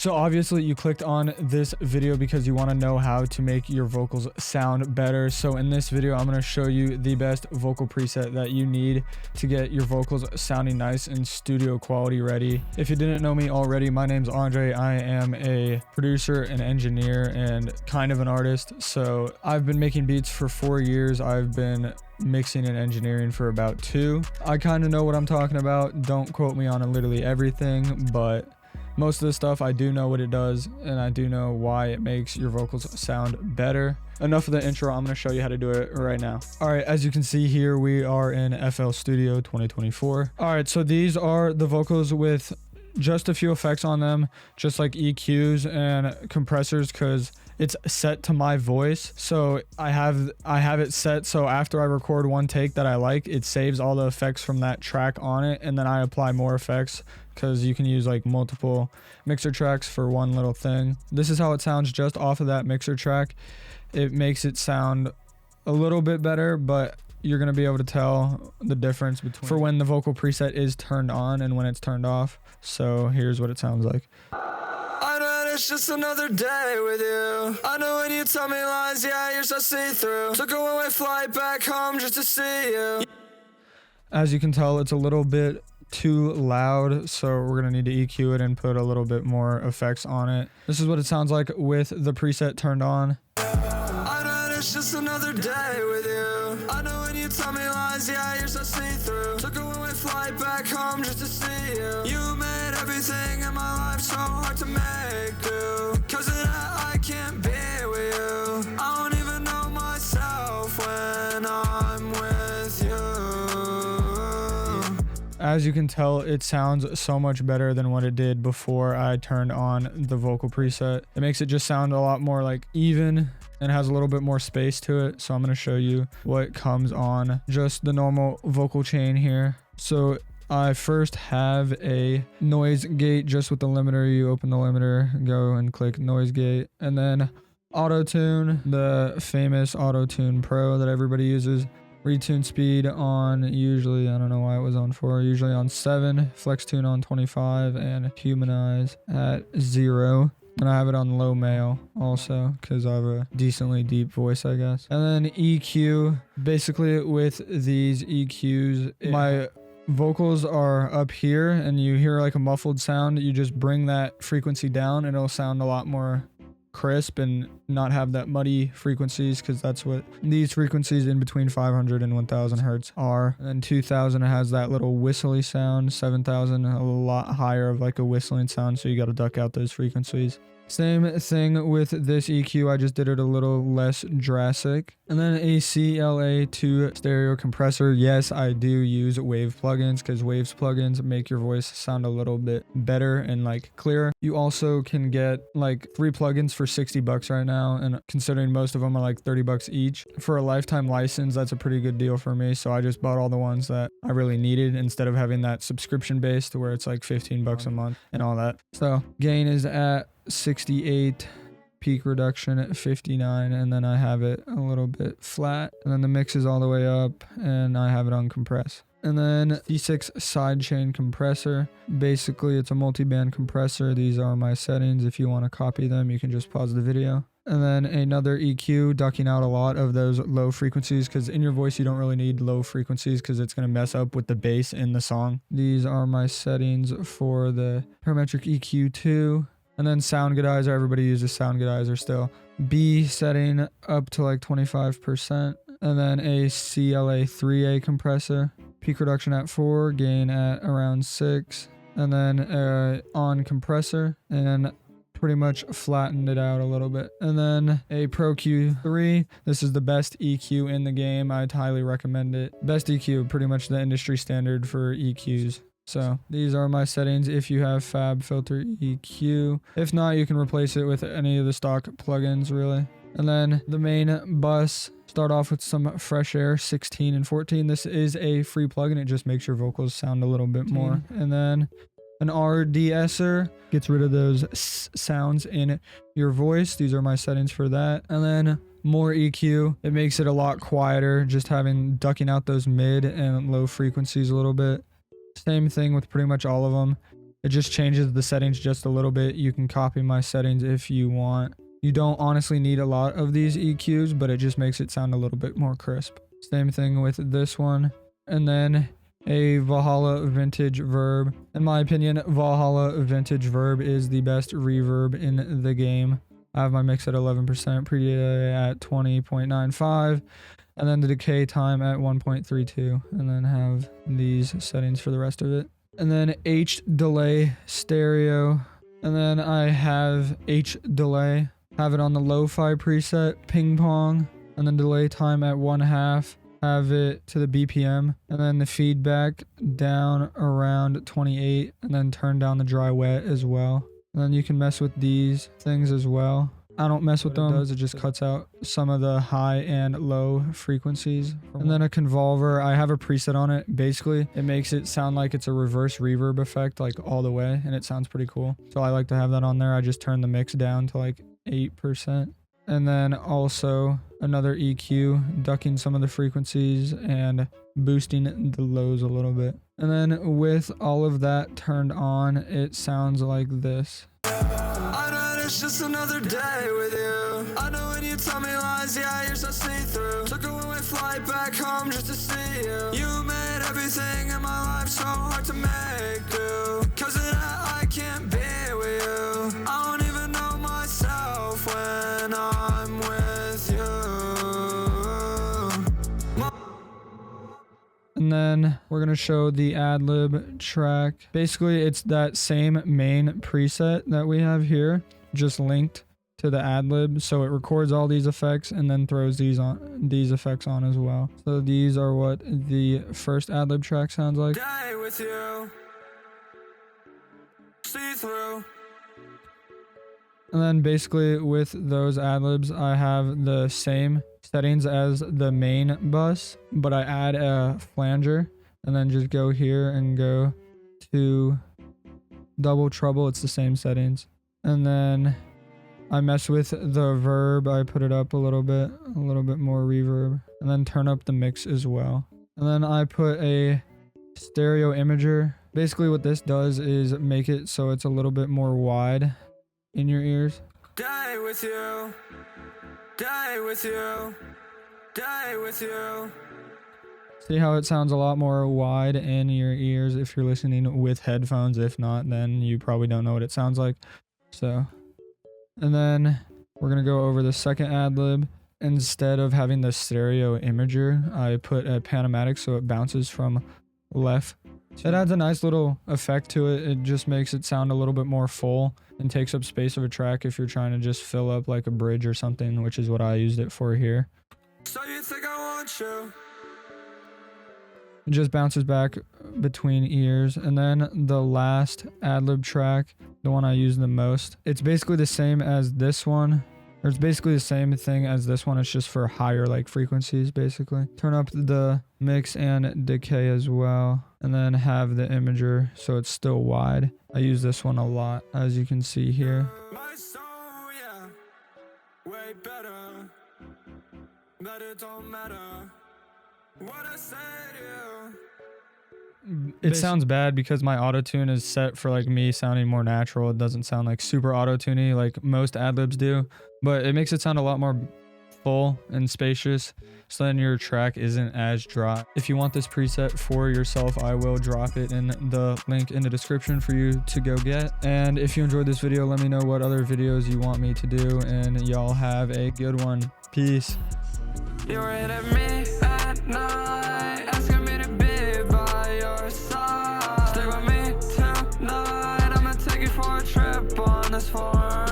So obviously you clicked on this video because you want to know how to make your vocals sound better. So in this video, I'm going to show you the best vocal preset that you need to get your vocals sounding nice and studio quality ready. If you didn't know me already, my name's Andre. I am a producer, an engineer, and kind of an artist. So I've been making beats for 4 years. I've been mixing and engineering for about 2. I kind of know what I'm talking about. Don't quote me on literally everything, but most of the stuff I do know what it does, and I do know why it makes your vocals sound better. Enough of the intro. I'm going to show you how to do it right now. All right, as you can see here, we are in FL Studio 2024. All right, so these are the vocals with just a few effects on them, just like EQs and compressors, because it's set to my voice. So I have it set so after I record one take that I like, it saves all the effects from that track on it, and then I apply more effects because you can use like multiple mixer tracks for one little thing. This is how it sounds just off of that mixer track. It makes it sound a little bit better, but you're going to be able to tell the difference between for when the vocal preset is turned on and when it's turned off. So here's what it sounds like. I know it's just another day with you. I know when you tell me lies, yeah, you're so see-through. Took a one-way flight back home just to see you. As you can tell, it's a little bit too loud, so we're gonna need to EQ it and put a little bit more effects on it. This is what it sounds like with the preset turned on. I know it's just another day with you. I know when you tell me lies, yeah, you're so see-through. Took a one-way flight back home just to see you. You made everything in my life so hard to make do. Cause of that I can't be with you. I don't even know myself when I'm with you. As you can tell, it sounds so much better than what it did before I turned on the vocal preset. It makes it just sound a lot more like even and has a little bit more space to it. So I'm going to show you what comes on just the normal vocal chain here. So I first have a noise gate just with the limiter. You open the limiter, go and click noise gate, and then auto tune, the famous auto tune pro that everybody uses. Retune speed on usually, I don't know why it was on 4, usually on 7, flex tune on 25, and humanize at 0. And I have it on low male also because I have a decently deep voice, I guess. And then EQ, basically with these EQs, my vocals are up here and you hear like a muffled sound. You just bring that frequency down and it'll sound a lot more crisp and not have that muddy frequencies, because that's what these frequencies in between 500 and 1000 hertz are. And 2000 has that little whistly sound, 7000 a lot higher of like a whistling sound, so you got to duck out those frequencies. Same thing with this EQ, I just did it a little less drastic. And then a CLA2 stereo compressor. Yes, I do use Wave plugins because Waves plugins make your voice sound a little bit better and like clearer. You also can get like 3 plugins for $60 right now, and considering most of them are like $30 each for a lifetime license, that's a pretty good deal for me. So I just bought all the ones that I really needed instead of having that subscription based where it's like $15 a month and all that. So gain is at 68, peak reduction at 59, and then I have it a little bit flat, and then the mix is all the way up and I have it on compress. And then D6 sidechain compressor, basically it's a multi-band compressor. These are my settings. If you want to copy them, you can just pause the video. And then another EQ, ducking out a lot of those low frequencies, because in your voice you don't really need low frequencies because it's going to mess up with the bass in the song. These are my settings for the parametric EQ2. And then Soundgoodizer, everybody uses Soundgoodizer still. B setting up to like 25%. And then a CLA3A compressor. Peak reduction at 4, gain at around 6. And then on compressor, and pretty much flattened it out a little bit. And then a Pro Q3. This is the best EQ in the game. I'd highly recommend it. Best EQ, pretty much the industry standard for EQs. So these are my settings if you have Fab Filter EQ. If not, you can replace it with any of the stock plugins really. And then the main bus, start off with some Fresh Air 16 and 14. This is a free plugin. It just makes your vocals sound a little bit more. And then an RDSer gets rid of those sounds in your voice. These are my settings for that. And then more EQ. It makes it a lot quieter, just ducking out those mid and low frequencies a little bit. Same thing with pretty much all of them. It just changes the settings just a little bit. You can copy my settings if you want. You don't honestly need a lot of these EQs, but it just makes it sound a little bit more crisp. Same thing with this one. And then a Valhalla Vintage Verb. In my opinion, Valhalla Vintage Verb is the best reverb in the game. I have my mix at 11%, pre-delay at 20.95, and then the decay time at 1.32, and then have these settings for the rest of it. And then H delay stereo, and then I have H delay, have it on the lo-fi preset, ping pong, and then delay time at 1/2, have it to the BPM, and then the feedback down around 28, and then turn down the dry wet as well. And then you can mess with these things as well. I don't mess with them. It just cuts out some of the high and low frequencies. And then a convolver, I have a preset on it. Basically, it makes it sound like it's a reverse reverb effect, like all the way, and it sounds pretty cool. So I like to have that on there. I just turn the mix down to like 8%. And then also another EQ, ducking some of the frequencies and boosting the lows a little bit. And then with all of that turned on, it sounds like this. I know it's just another day with you. I know when you tell me lies, yeah, you're so see-through. Took a one-way flight back home just to see you. You made everything in my life so hard to make do. Cause of that I can't be with you. I don't even know myself when I'm with you. And then we're going to show the ad-lib track. Basically, it's that same main preset that we have here, just linked to the ad-lib. So it records all these effects and then throws these effects on as well. So these are what the first ad-lib track sounds like. Day with you. See through. And then basically with those ad-libs, I have the same settings as the main bus, but I add a flanger and then just go here and go to double trouble. It's the same settings. And then I mess with the verb. I put it up a little bit more reverb, and then turn up the mix as well. And then I put a stereo imager. Basically what this does is make it so it's a little bit more wide in your ears. Day with you. Day with you. Day with you. See how it sounds a lot more wide in your ears if you're listening with headphones. If not, then you probably don't know what it sounds like. So, and then we're going to go over the second ad-lib. Instead of having the stereo imager, I put a panamatic so it bounces from left. It adds a nice little effect to it. It just makes it sound a little bit more full and takes up space of a track if you're trying to just fill up like a bridge or something, which is what I used it for here. So you think I want you? It just bounces back between ears. And then the last ad-lib track, the one I use the most, it's basically the same as this one. Or it's basically the same thing as this one. It's just for higher like frequencies basically. Turn up the mix and decay as well. And then have the imager so it's still wide. I use this one a lot, as you can see here. My soul, yeah, way better. But it don't matter what I say to you. It sounds bad because my auto-tune is set for like me sounding more natural. It doesn't sound like super auto-tuney like most ad-libs do, but it makes it sound a lot more full and spacious, so then your track isn't as dry. If you want this preset for yourself, I will drop it in the link in the description for you to go get. And if you enjoyed this video, let me know what other videos you want me to do, and y'all have a good one. Peace. You were hitting me at night, asking me to be by your side. Stay with me tonight, I'ma take you for a trip on this form.